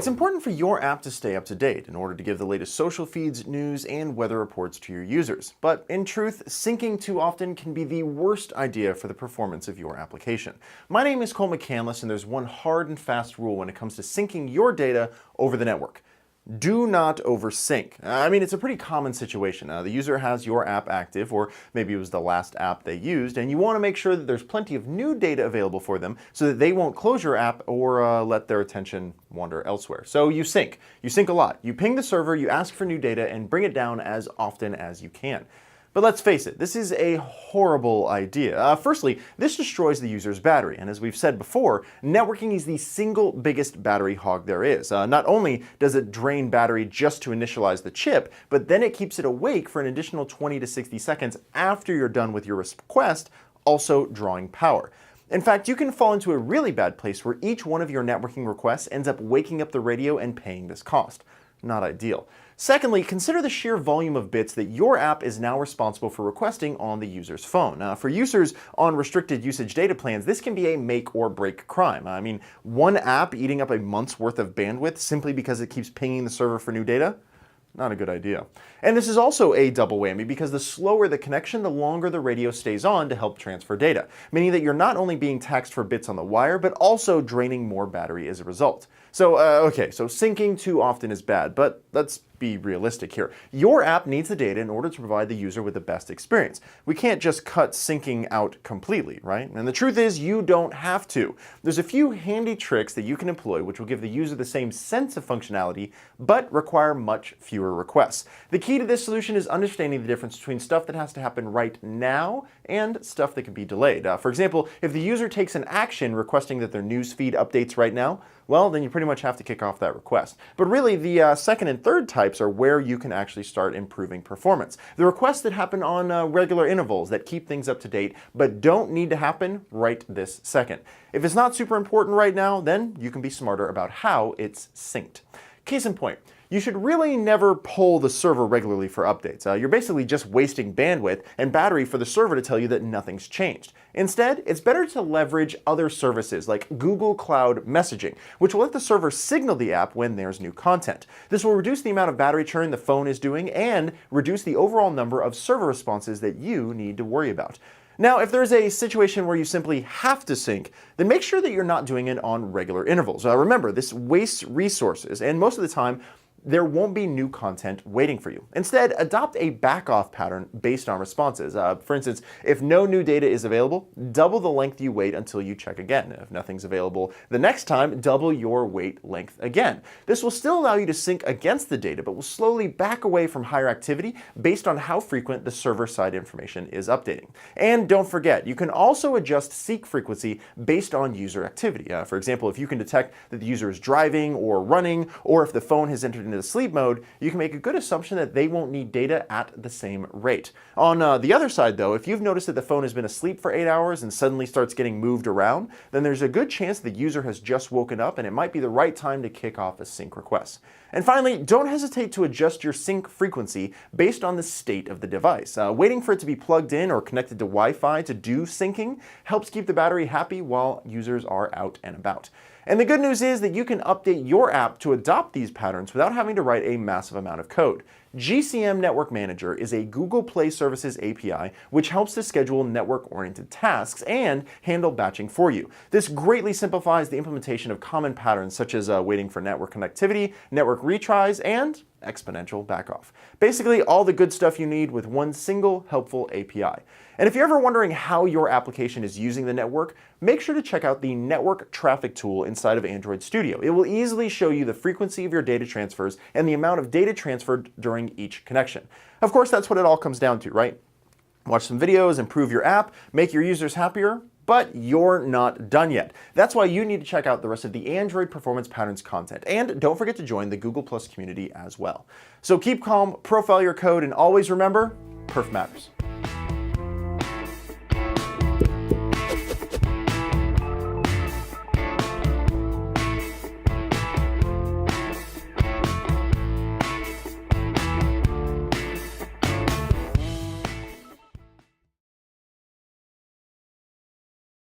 It's important for your app to stay up to date in order to give the latest social feeds, news, and weather reports to your users. But in truth, syncing too often can be the worst idea for the performance of your application. My name is Cole McCandless, and there's one hard and fast rule when it comes to syncing your data over the network. Do not oversync. I mean, it's a pretty common situation. The user has your app active, or maybe it was the last app they used, and you want to make sure that there's plenty of new data available for them so that they won't close your app or let their attention wander elsewhere. So you sync. You sync a lot. You ping the server, you ask for new data, and bring it down as often as you can. But let's face it, this is a horrible idea. Firstly, this destroys the user's battery, and as we've said before, networking is the single biggest battery hog there is. Not only does it drain battery just to initialize the chip, but then it keeps it awake for an additional 20 to 60 seconds after you're done with your request, also drawing power. In fact, you can fall into a really bad place where each one of your networking requests ends up waking up the radio and paying this cost. Not ideal. Secondly, consider the sheer volume of bits that your app is now responsible for requesting on the user's phone. For users on restricted usage data plans, this can be a make or break crime. I mean, one app eating up a month's worth of bandwidth simply because it keeps pinging the server for new data? Not a good idea. And this is also a double whammy because the slower the connection, the longer the radio stays on to help transfer data, meaning that you're not only being taxed for bits on the wire, but also draining more battery as a result. So syncing too often is bad, but let's be realistic here. Your app needs the data in order to provide the user with the best experience. We can't just cut syncing out completely, right? And the truth is, you don't have to. There's a few handy tricks that you can employ which will give the user the same sense of functionality, but require much fewer requests. The key to this solution is understanding the difference between stuff that has to happen right now and stuff that can be delayed. For example, if the user takes an action requesting that their news feed updates right now, well, then you pretty much have to kick off that request. But really, the second and third types are where you can actually start improving performance. The requests that happen on regular intervals that keep things up to date, but don't need to happen right this second. If it's not super important right now, then you can be smarter about how it's synced. Case in point, you should really never poll the server regularly for updates. You're basically just wasting bandwidth and battery for the server to tell you that nothing's changed. Instead, it's better to leverage other services like Google Cloud Messaging, which will let the server signal the app when there's new content. This will reduce the amount of battery churn the phone is doing and reduce the overall number of server responses that you need to worry about. Now, if there's a situation where you simply have to sync, then make sure that you're not doing it on regular intervals. Remember, this wastes resources, and most of the time, there won't be new content waiting for you. Instead, adopt a back-off pattern based on responses. For instance, if no new data is available, double the length you wait until you check again. If nothing's available the next time, double your wait length again. This will still allow you to sync against the data, but will slowly back away from higher activity based on how frequent the server-side information is updating. And don't forget, you can also adjust seek frequency based on user activity. For example, if you can detect that the user is driving or running, or if the phone has entered into the sleep mode, you can make a good assumption that they won't need data at the same rate. On the other side though, if you've noticed that the phone has been asleep for 8 hours and suddenly starts getting moved around, then there's a good chance the user has just woken up and it might be the right time to kick off a sync request. And finally, don't hesitate to adjust your sync frequency based on the state of the device. Waiting for it to be plugged in or connected to Wi-Fi to do syncing helps keep the battery happy while users are out and about. And the good news is that you can update your app to adopt these patterns without having to write a massive amount of code. GCM Network Manager is a Google Play Services API which helps to schedule network-oriented tasks and handle batching for you. This greatly simplifies the implementation of common patterns such as waiting for network connectivity, network retries, and exponential backoff. Basically, all the good stuff you need with one single helpful API. And if you're ever wondering how your application is using the network, make sure to check out the Network Traffic tool inside of Android Studio. It will easily show you the frequency of your data transfers and the amount of data transferred during each connection. Of course, that's what it all comes down to, right? Watch some videos, improve your app, make your users happier, but you're not done yet. That's why you need to check out the rest of the Android Performance Patterns content. And don't forget to join the Google Plus community as well. So keep calm, profile your code, and always remember, perf matters.